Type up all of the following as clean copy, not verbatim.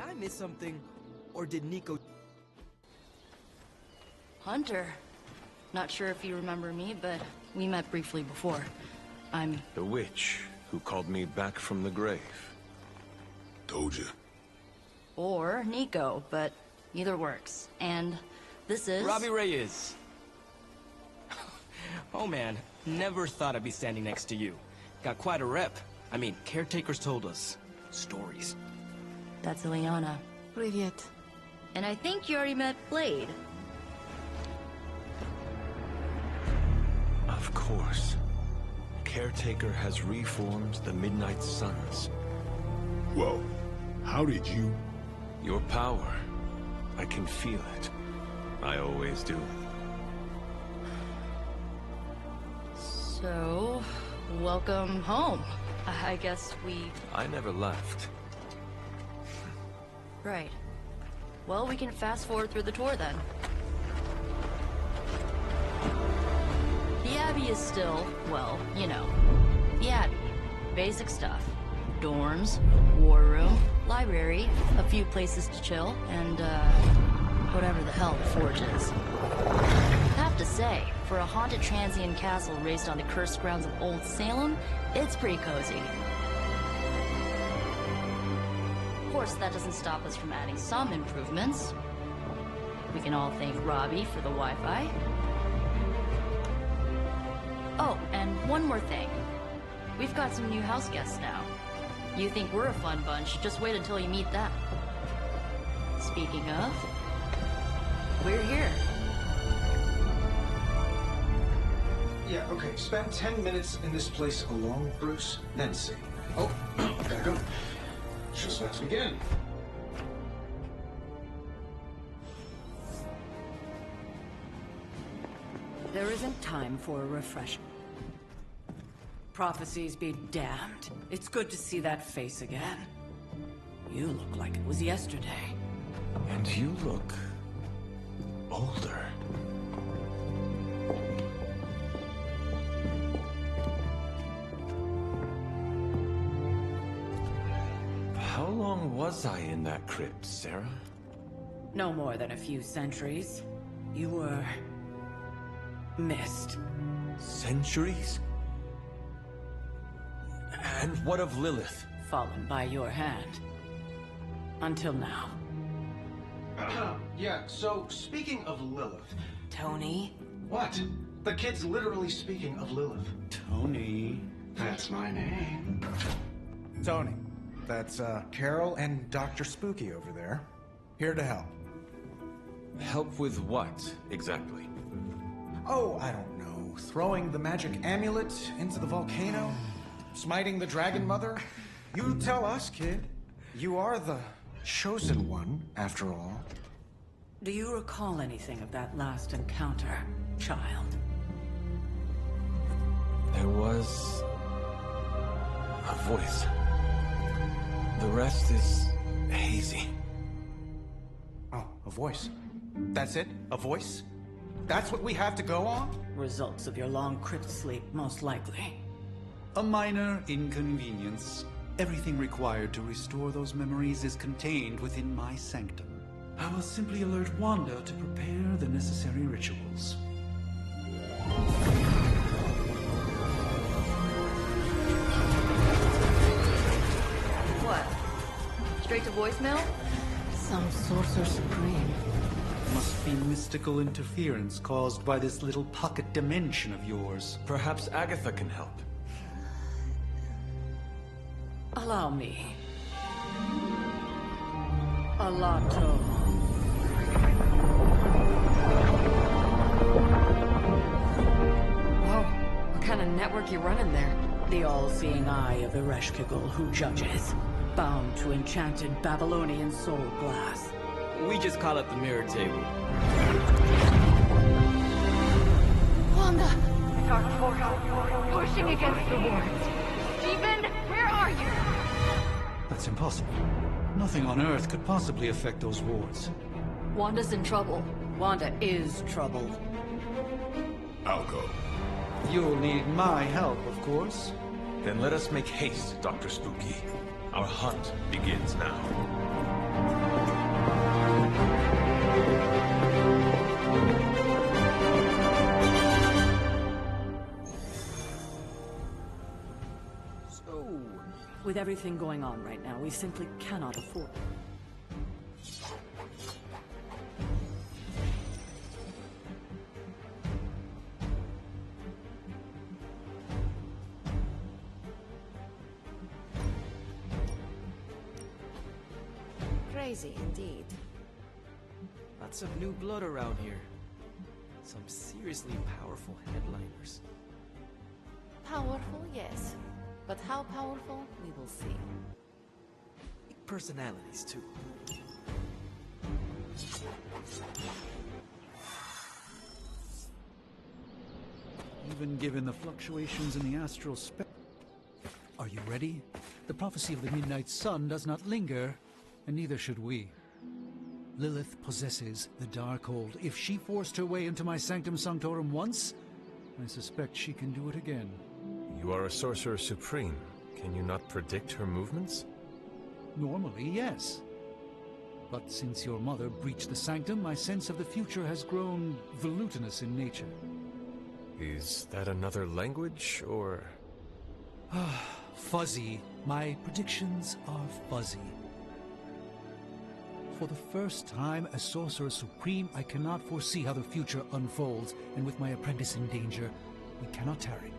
I miss something? Or did Nico... Hunter. Not sure if you remember me, but we met briefly before. I'm... The witch who called me back from the grave. Told you. Or Nico, but either works. And this is... Robbie Reyes. Oh man, never thought I'd be standing next to you. Got quite a rep. I mean, caretakers told us. Stories. That's Ileana. Привет. And I think you already met Blade. Of course. Caretaker has reformed the Midnight Suns. Whoa. How did you... Your power. I can feel it. I always do. So, welcome home. I guess we... I never left. Right. Well, we can fast forward through the tour then. The Abbey is still, well, you know, the Abbey. Basic stuff. Dorms, war room, library, a few places to chill, and, whatever the hell the Forge is. Have to say, for a haunted transient castle raised on the cursed grounds of Old Salem, it's pretty cozy. Of course, that doesn't stop us from adding some improvements. We can all thank Robbie for the Wi-Fi. Oh, and one more thing. We've got some new house guests now. You think we're a fun bunch, just wait until you meet them. Speaking of, we're here. Yeah, okay. Spend 10 minutes in this place alone, Bruce, then see. Oh, gotta go. Just about to begin. There isn't time for a refresh. Prophecies be damned. It's good to see that face again. You look like it was yesterday. And you look... older. How long was I in that crypt, Sarah? No more than a few centuries. You were... missed. Centuries? And what of Lilith? Fallen by your hand. Until now. Yeah, so speaking of Lilith... Tony? What? The kid's literally speaking of Lilith. Tony. That's my name. Tony. That's, Carol and Dr. Spooky over there. Here to help. Help with what, exactly? Oh, I don't know. Throwing the magic amulet into the volcano? Smiting the Dragon Mother? You tell us, kid. You are the chosen one, after all. Do you recall anything of that last encounter, child? There was... a voice. The rest is hazy. Oh, a voice. That's it? A voice? That's what we have to go on? Results of your long crypt sleep, most likely. A minor inconvenience. Everything required to restore those memories is contained within my sanctum. I will simply alert Wanda to prepare the necessary rituals. What? Straight to voicemail? Some sorcerer supreme. Must be mystical interference caused by this little pocket dimension of yours. Perhaps Agatha can help. Allow me. Alato. Whoa, what kind of network you running there? The all-seeing eye of Ereshkigal who judges. Bound to enchanted Babylonian soul glass. We just call it the mirror table. Wanda! Dark portal, pushing against the wards. Stephen, where are you? That's impossible. Nothing on Earth could possibly affect those wards. Wanda's in trouble. Wanda is troubled. I'll go. You'll need my help, of course. Then let us make haste, Dr. Spooky. Our hunt begins now. With everything going on right now, we simply cannot afford it. Crazy indeed. Lots of new blood around here. Some seriously powerful headliners. Powerful, yes. But how powerful, we will see. Big personalities, too. Even given the fluctuations in the astral spectrum. Are you ready? The prophecy of the Midnight Sun does not linger, and neither should we. Lilith possesses the Darkhold. If she forced her way into my Sanctum Sanctorum once, I suspect she can do it again. You are a Sorcerer Supreme. Can you not predict her movements? Normally, yes. But since your mother breached the Sanctum, my sense of the future has grown volutinous in nature. Is that another language, or...? Fuzzy. My predictions are fuzzy. For the first time as Sorcerer Supreme, I cannot foresee how the future unfolds, and with my apprentice in danger, we cannot tarry.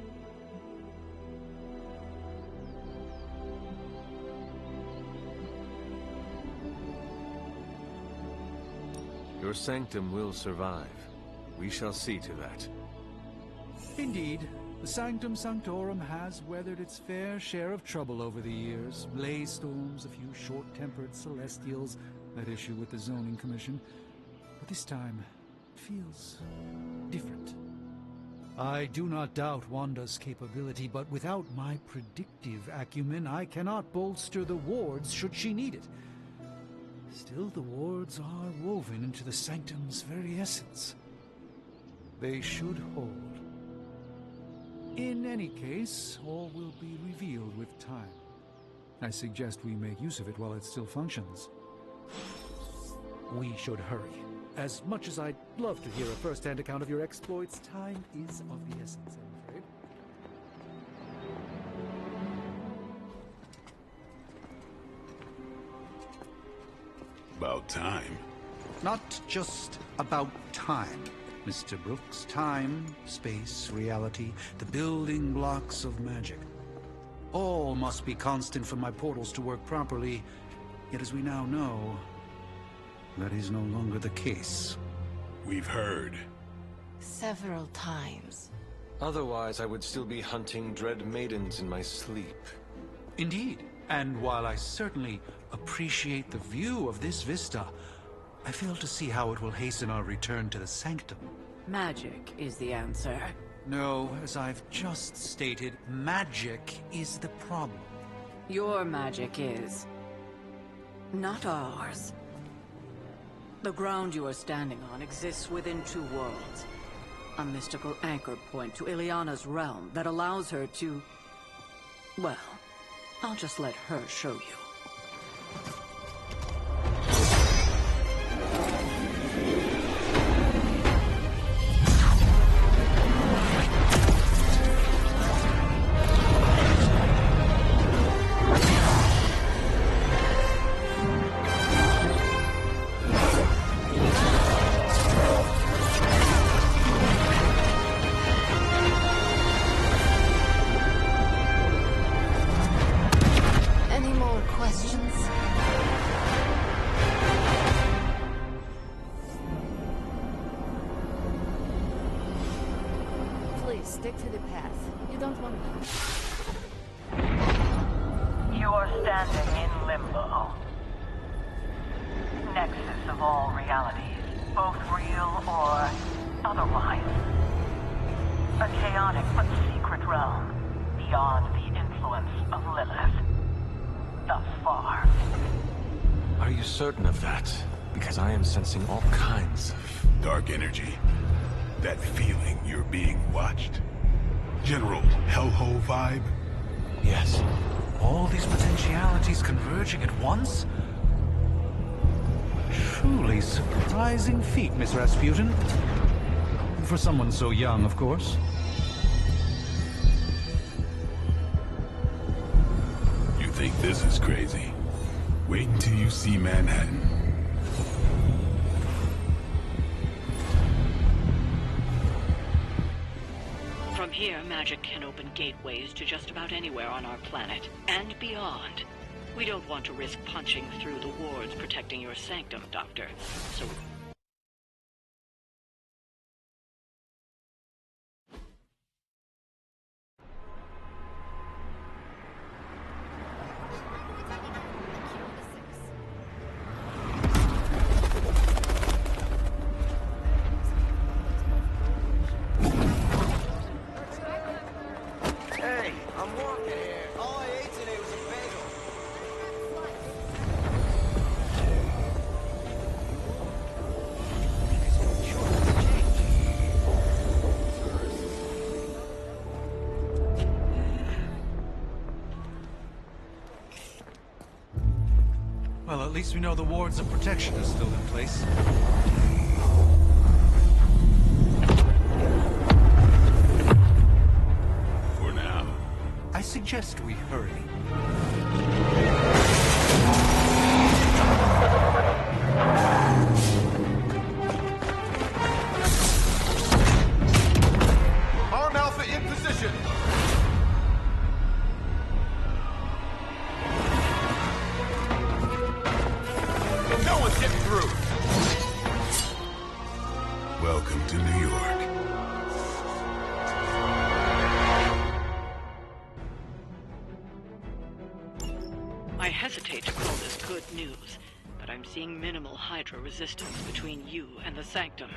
Your sanctum will survive. We shall see to that. Indeed, the Sanctum Sanctorum has weathered its fair share of trouble over the years. Blaze storms, a few short-tempered celestials, that issue with the Zoning Commission. But this time, it feels different. I do not doubt Wanda's capability, but without my predictive acumen, I cannot bolster the wards should she need it. Still, the wards are woven into the Sanctum's very essence. They should hold. In any case, all will be revealed with time. I suggest we make use of it while it still functions. We should hurry. As much as I'd love to hear a first-hand account of your exploits, time is of the essence, I'm afraid. About time. Not just about time, Mr. Brooks. Time, space, reality, the building blocks of magic. All must be constant for my portals to work properly, yet as we now know, that is no longer the case. We've heard. Several times. Otherwise, I would still be hunting dread maidens in my sleep. Indeed. And while I certainly appreciate the view of this vista, I fail to see how it will hasten our return to the Sanctum. Magic is the answer. No, as I've just stated, magic is the problem. Your magic is... not ours. The ground you are standing on exists within two worlds. A mystical anchor point to Ileana's realm that allows her to... well, I'll just let her show you. Stick to the path. You don't want to. You are standing in limbo. Nexus of all realities, both real or otherwise. A chaotic but secret realm, beyond the influence of Lilith. Thus far. Are you certain of that? Because I am sensing all kinds of... dark energy. That feeling you're being watched. General hellhole vibe? Yes. All these potentialities converging at once? Truly surprising feat, Miss Rasputin. For someone so young, of course. You think this is crazy? Wait until you see Manhattan. From here, magic can open gateways to just about anywhere on our planet, and beyond. We don't want to risk punching through the wards protecting your sanctum, Doctor. So... Hey, I'm walking here. All I ate today was a bagel. Well, at least we know the wards of protection are still in place. For now. I suggest we hurry. Arm Alpha in position. No one's getting through. Welcome to New York. I hesitate to call this good news, but I'm seeing minimal Hydra resistance between you and the Sanctum.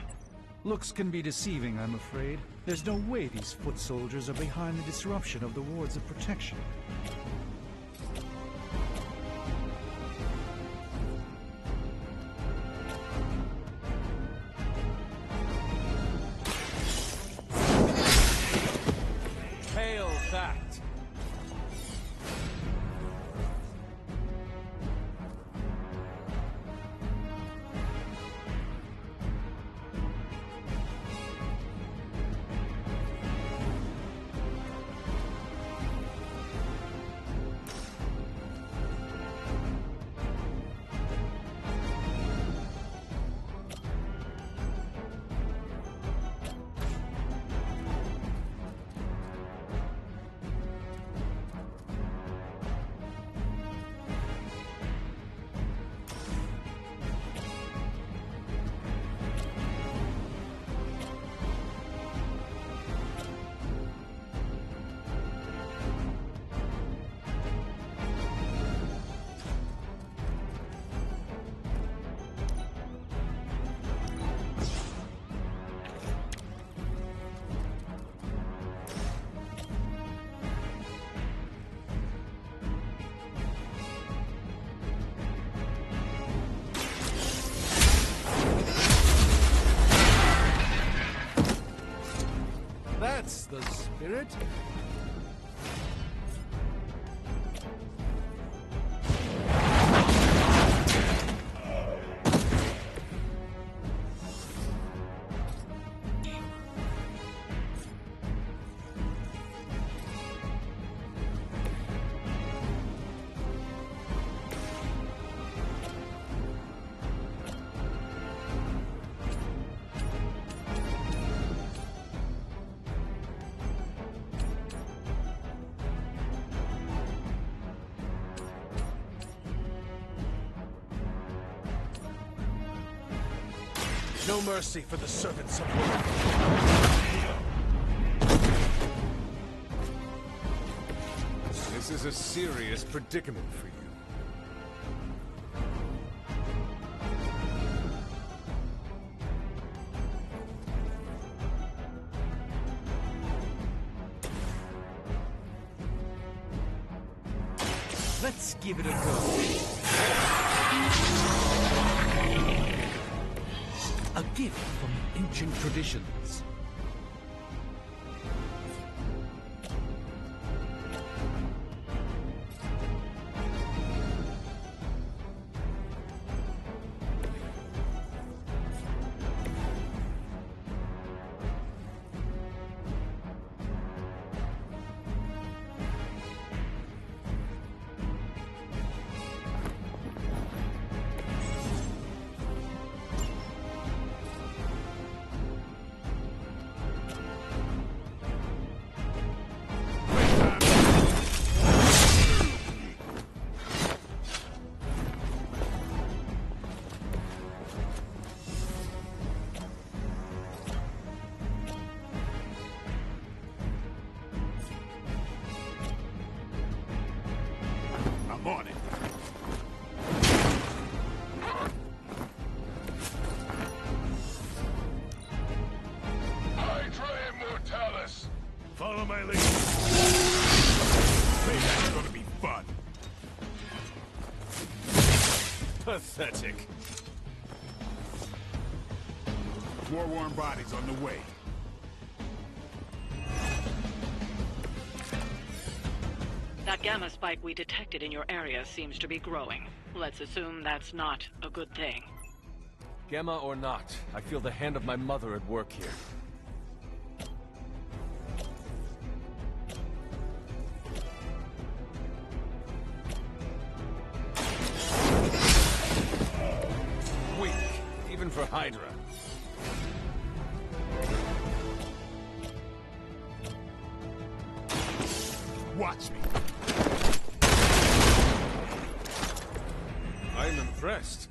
Looks can be deceiving, I'm afraid. There's no way these foot soldiers are behind the disruption of the wards of protection. Hail fact. That's the spirit. No mercy for the servants of Lilith. This is a serious predicament for you. Let's give it a go. A gift from ancient traditions. I'm on it. Hydra Immortalis! Follow my lead. Hey, that's gonna be fun. Pathetic. War-worn bodies on the way. That gamma spike we detected in your area seems to be growing. Let's assume that's not a good thing. Gamma or not, I feel the hand of my mother at work here. Weak, even for Hydra. Watch me. I'm impressed.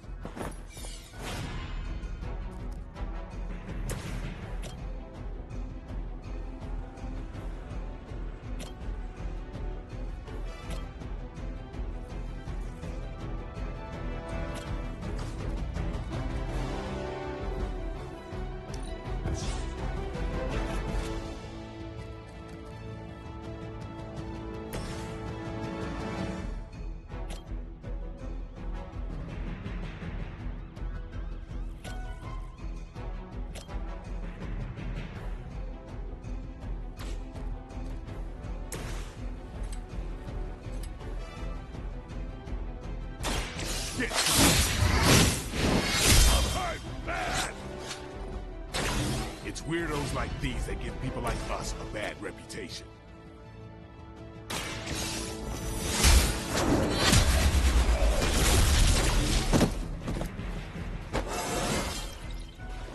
It's weirdos like these that give people like us a bad reputation.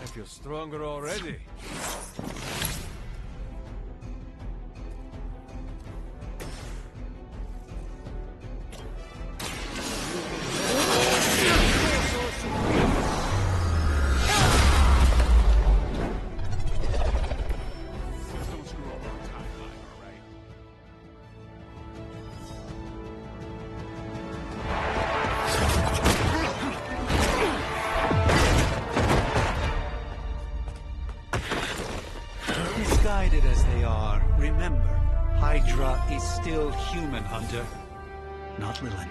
I feel stronger already. Misguided as they are, remember, Hydra is still human, Hunter. Not Lilith.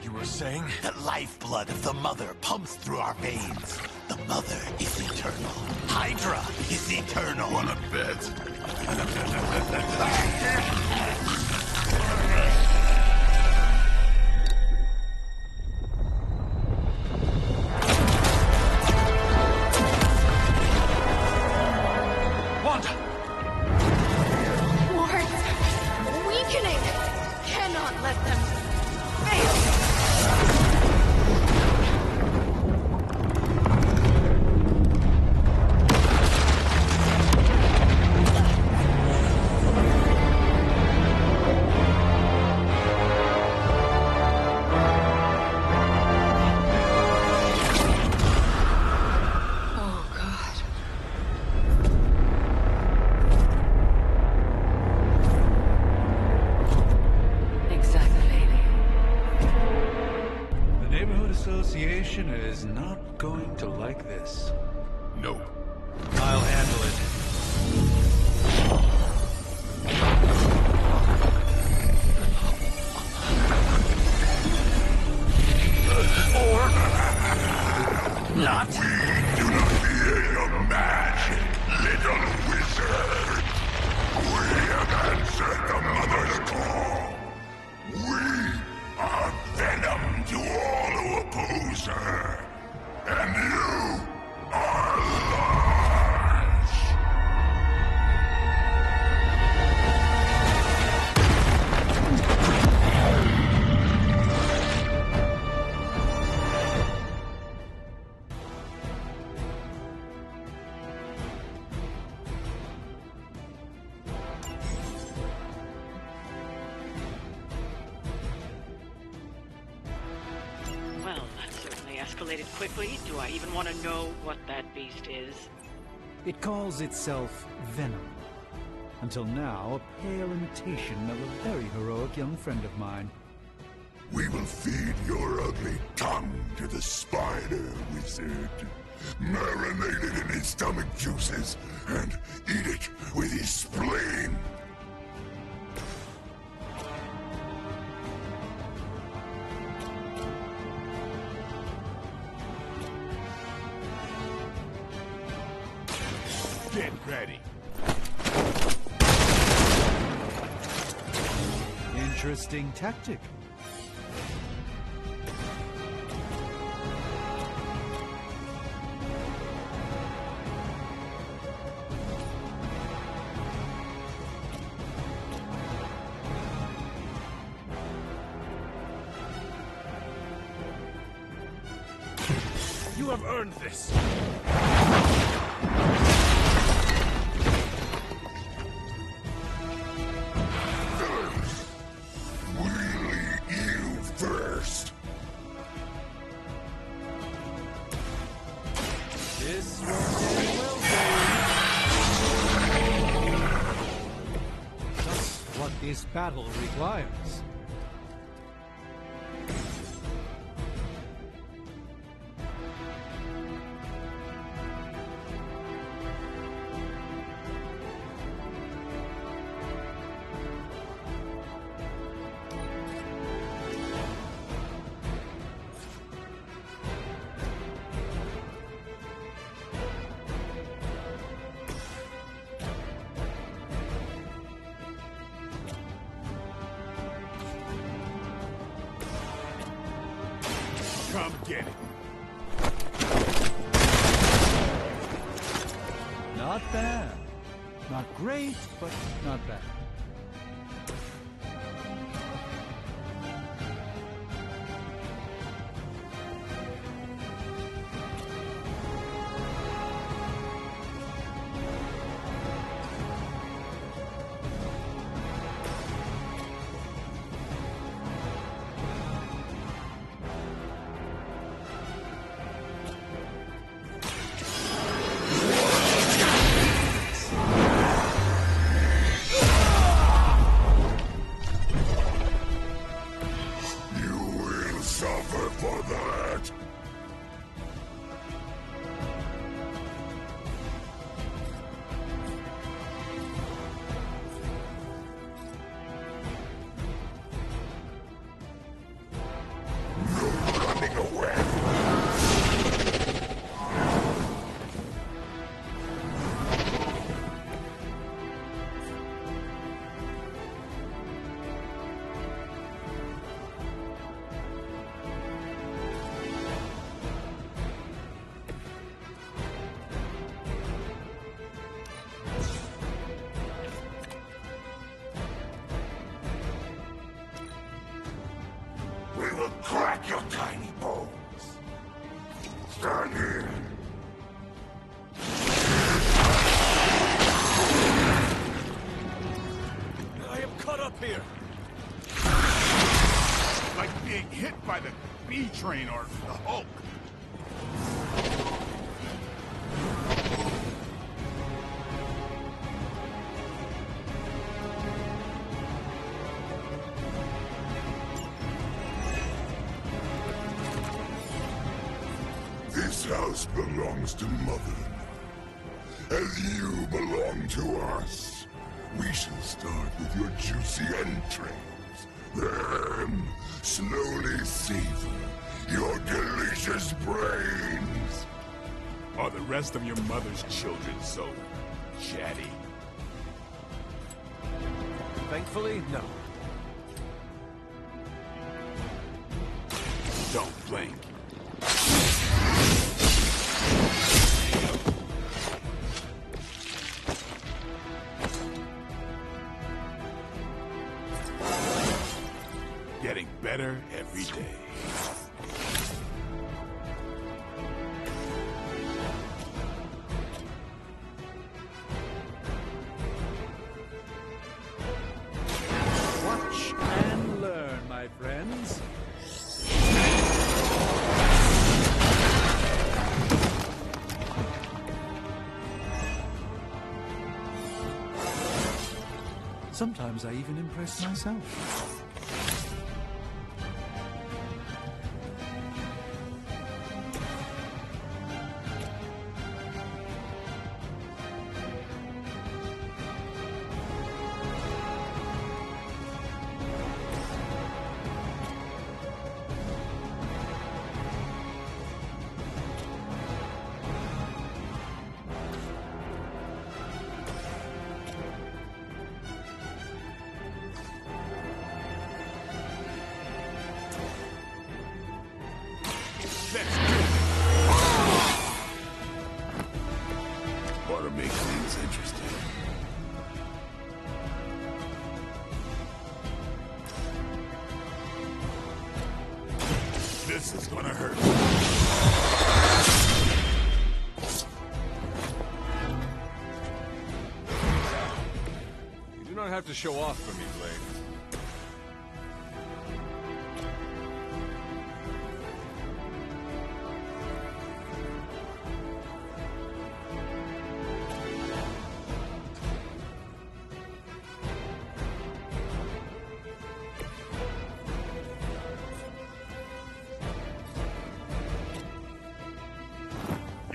You were saying? The lifeblood of the Mother pumps through our veins. The Mother is eternal. Hydra is eternal. Wanna bet? Association is not going to like this. No. I'll handle it. Or not. We do not fear your magic, little wizard. We have answered the Mother's call. We are Venom to all who oppose her. And you are large. Well, that certainly escalated quickly. Do I even want to know what that beast is? It calls itself Venom. Until now, a pale imitation of a very heroic athletic young friend of mine. We will feed your ugly tongue to the spider wizard. Marinate it in his stomach juices and eat it with his spleen. Get ready. Interesting tactic. You have earned this. First. This won't end well for you. Just what this battle requires. Come get it. Not bad. Not great, but not bad. Suffer for that. No running away. We will crack your tiny bones. Stand here. I am caught up here. Like being hit by the B train or the Hulk. This house belongs to Mother. As you belong to us. We shall start with your juicy entrails. Then, slowly savor your delicious brains. Are the rest of your mother's children so chatty? Thankfully, no. Don't blink. Getting better every day. Watch and learn, my friends. Sometimes I even impress myself. Let's do it! Ought to make things interesting. This is gonna hurt. You do not have to show off for me, Blade.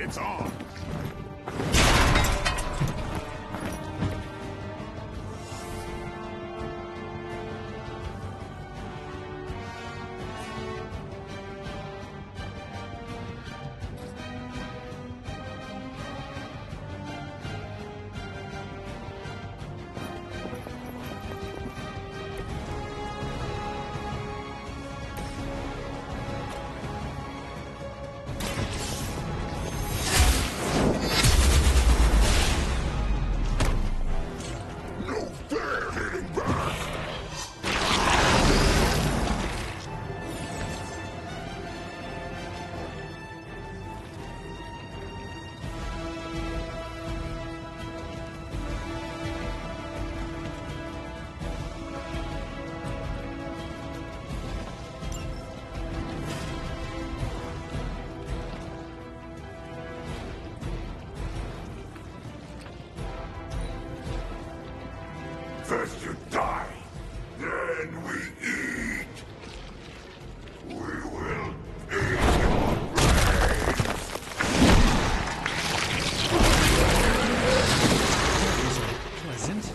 It's on! First you die, then we eat. We will eat your brains. Pleasant.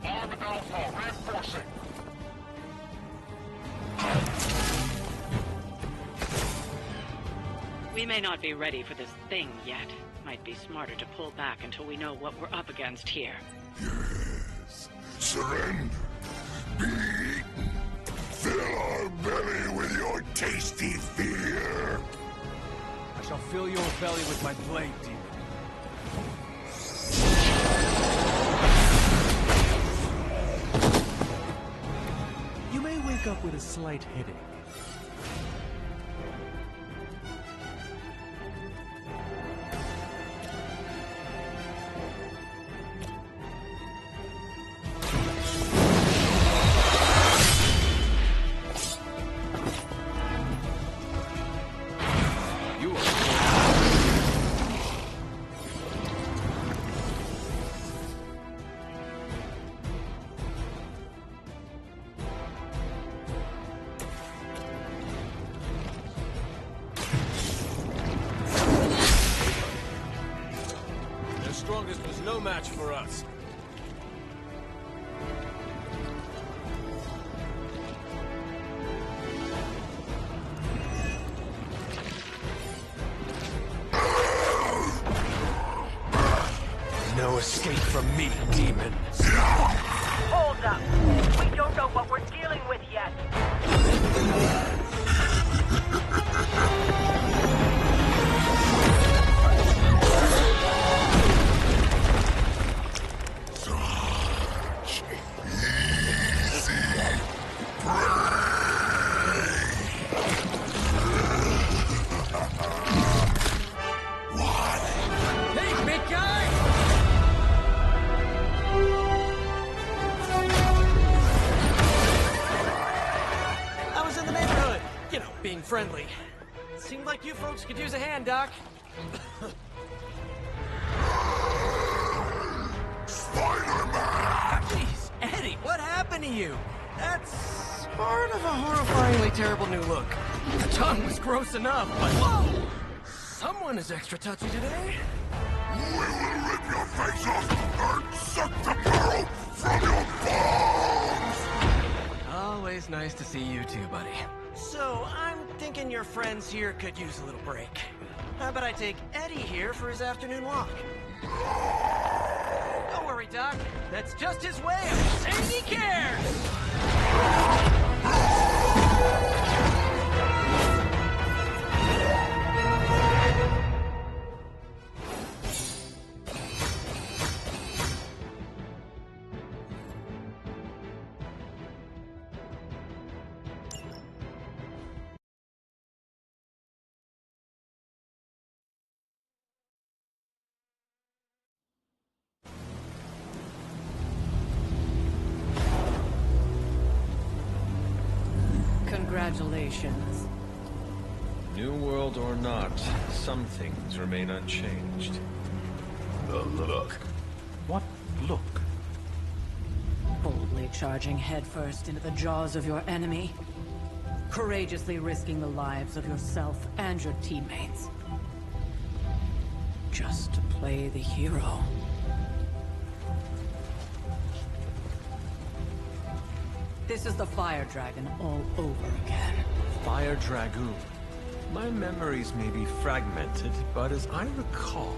Armed Alpha reinforcing. We may not be ready for this thing yet. Might be smarter to pull back until we know what we're up against here. Yes. Surrender. Be eaten. Fill our belly with your tasty fear. I shall fill your belly with my blade, demon. You may wake up with a slight headache. Their strongest was no match for us. No escape from me, demon. Hold up. We don't know what we're dealing with yet. Such easy prey. What? Hey, big guy! I was in the neighborhood. You know, being friendly. Seemed like you folks could use a hand, Doc. Spider-Man! Jeez, Eddie, what happened to you? That's sort of a horrifyingly terrible new look. The tongue was gross enough, but whoa! Someone is extra touchy today. We will rip your face off and suck the marrow from your bones! Always nice to see you too, buddy. So, I'm thinking your friends here could use a little break. How about I take Eddie here for his afternoon walk? Don't worry, Doc. That's just his way of saying he cares! Congratulations. New world or not, some things remain unchanged. The look. What look? Boldly charging headfirst into the jaws of your enemy. Courageously risking the lives of yourself and your teammates. Just to play the hero. This is the Fire Dragon all over again. Fire Dragoon. My memories may be fragmented, but as I recall,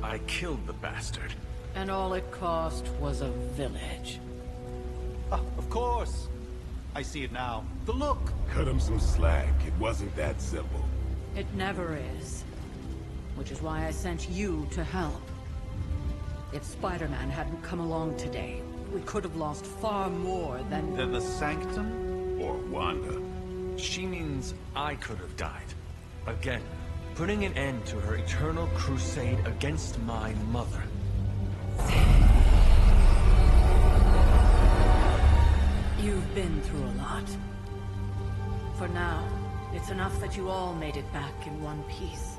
I killed the bastard. And all it cost was a village. Ah, of course. I see it now. The look. Cut him some slack. It wasn't that simple. It never is. Which is why I sent you to help. If Spider-Man hadn't come along today, we could have lost far more than the Sanctum? Or Wanda. She means I could have died. Again, putting an end to her eternal crusade against my mother. You've been through a lot. For now, it's enough that you all made it back in one piece.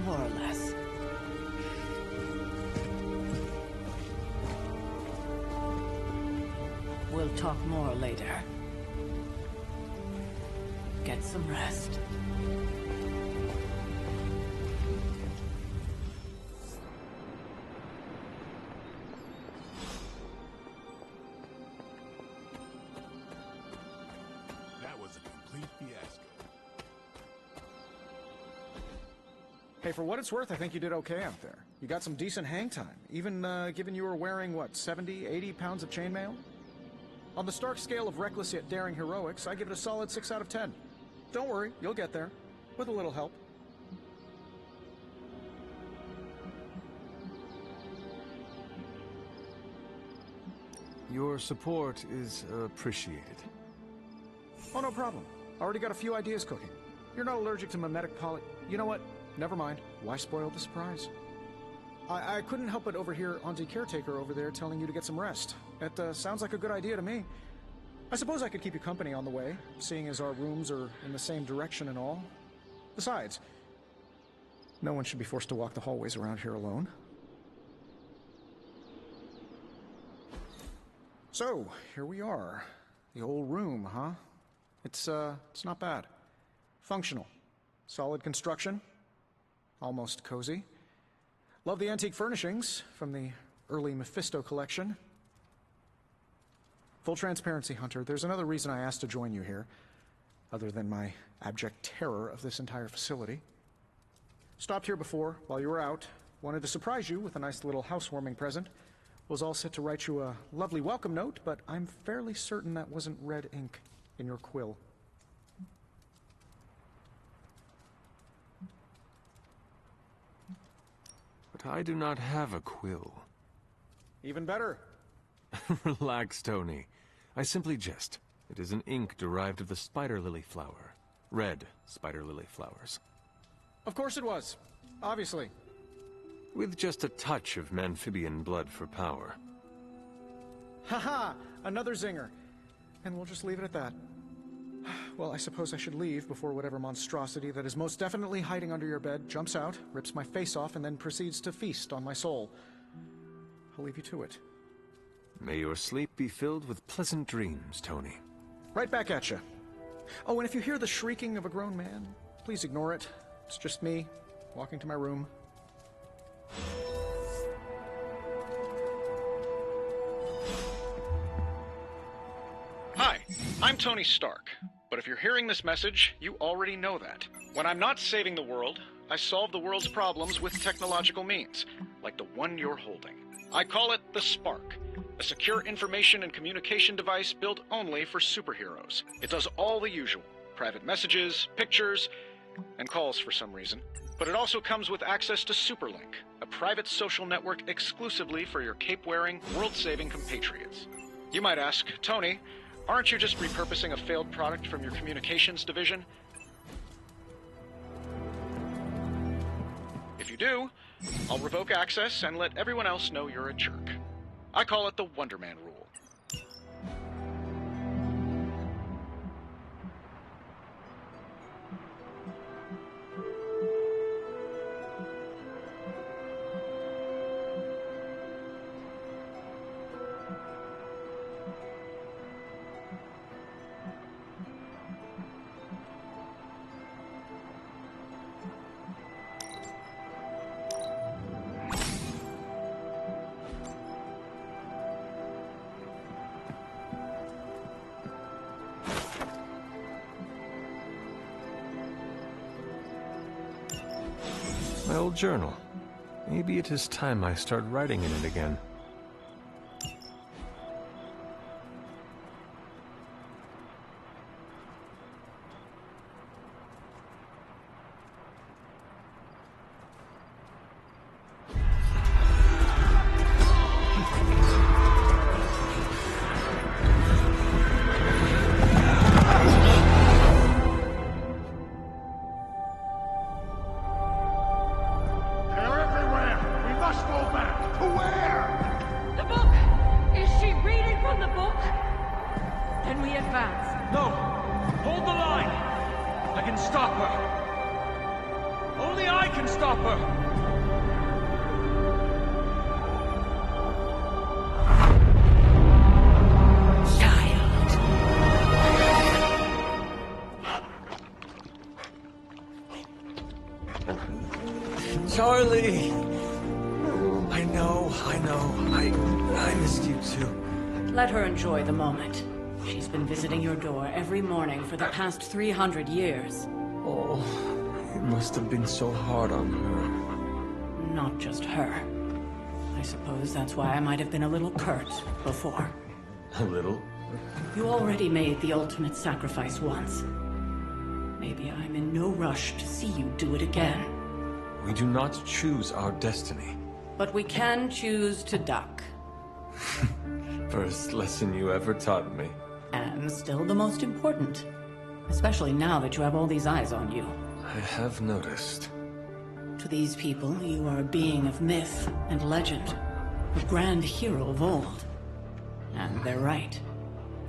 More or less. We'll talk more later. Get some rest. That was a complete fiasco. Hey, for what it's worth, I think you did okay out there. You got some decent hang time, even given you were wearing, what, 70, 80 pounds of chainmail? On the Stark scale of reckless yet daring heroics, I give it a solid 6 out of 10. Don't worry, you'll get there. With a little help. Your support is appreciated. Oh, no problem. Already got a few ideas cooking. You're not allergic to mimetic poly... You know what? Never mind. Why spoil the surprise? I couldn't help but overhear Auntie Caretaker over there telling you to get some rest. It sounds like a good idea to me. I suppose I could keep you company on the way, seeing as our rooms are in the same direction and all. Besides, no one should be forced to walk the hallways around here alone. So, here we are. The old room, huh? It's not bad. Functional. Solid construction. Almost cozy. Love the antique furnishings from the early Mephisto collection. Full transparency, Hunter, there's another reason I asked to join you here, other than my abject terror of this entire facility. Stopped here before, while you were out. Wanted to surprise you with a nice little housewarming present. Was all set to write you a lovely welcome note, but I'm fairly certain that wasn't red ink in your quill. But I do not have a quill. Even better. Relax, Tony. I simply jest. It is an ink derived of the spider lily flower. Red spider lily flowers. Of course it was. Obviously. With just a touch of amphibian blood for power. Haha! Another zinger. And we'll just leave it at that. Well, I suppose I should leave before whatever monstrosity that is most definitely hiding under your bed jumps out, rips my face off, and then proceeds to feast on my soul. I'll leave you to it. May your sleep be filled with pleasant dreams, Tony. Right back at you. Oh, and if you hear the shrieking of a grown man, please ignore it. It's just me, walking to my room. Hi. I'm Tony Stark, but if you're hearing this message, you already know that. When I'm not saving the world, I solve the world's problems with technological means, like the one you're holding. I call it the Spark, a secure information and communication device built only for superheroes. It does all the usual, private messages, pictures, and calls for some reason. But it also comes with access to Superlink, a private social network exclusively for your cape-wearing, world-saving compatriots. You might ask, Tony, aren't you just repurposing a failed product from your communications division? If you do, I'll revoke access and let everyone else know you're a jerk. I call it the Wonder Man rule. My old journal. Maybe it is time I start writing in it again. Charlie! I know. I missed you too. Let her enjoy the moment. She's been visiting your door every morning for the past 300 years. Oh, it must have been so hard on her. Not just her. I suppose that's why I might have been a little curt before. A little? You already made the ultimate sacrifice once. Maybe I'm in no rush to see you do it again. We do not choose our destiny. But we can choose to duck. First lesson you ever taught me. And still the most important. Especially now that you have all these eyes on you. I have noticed. To these people, you are a being of myth and legend. A grand hero of old. And they're right.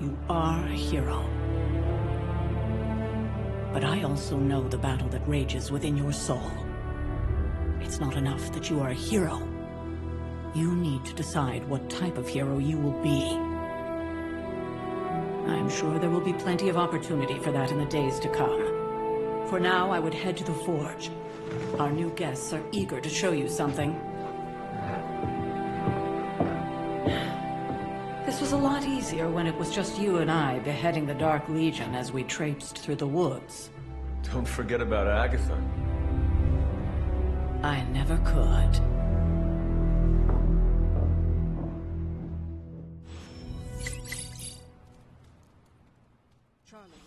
You are a hero. But I also know the battle that rages within your soul. It's not enough that you are a hero. You need to decide what type of hero you will be. I'm sure there will be plenty of opportunity for that in the days to come. For now, I would head to the Forge. Our new guests are eager to show you something. This was a lot easier when it was just you and I beheading the Dark Legion as we traipsed through the woods. Don't forget about Agatha. I never could. Charlie.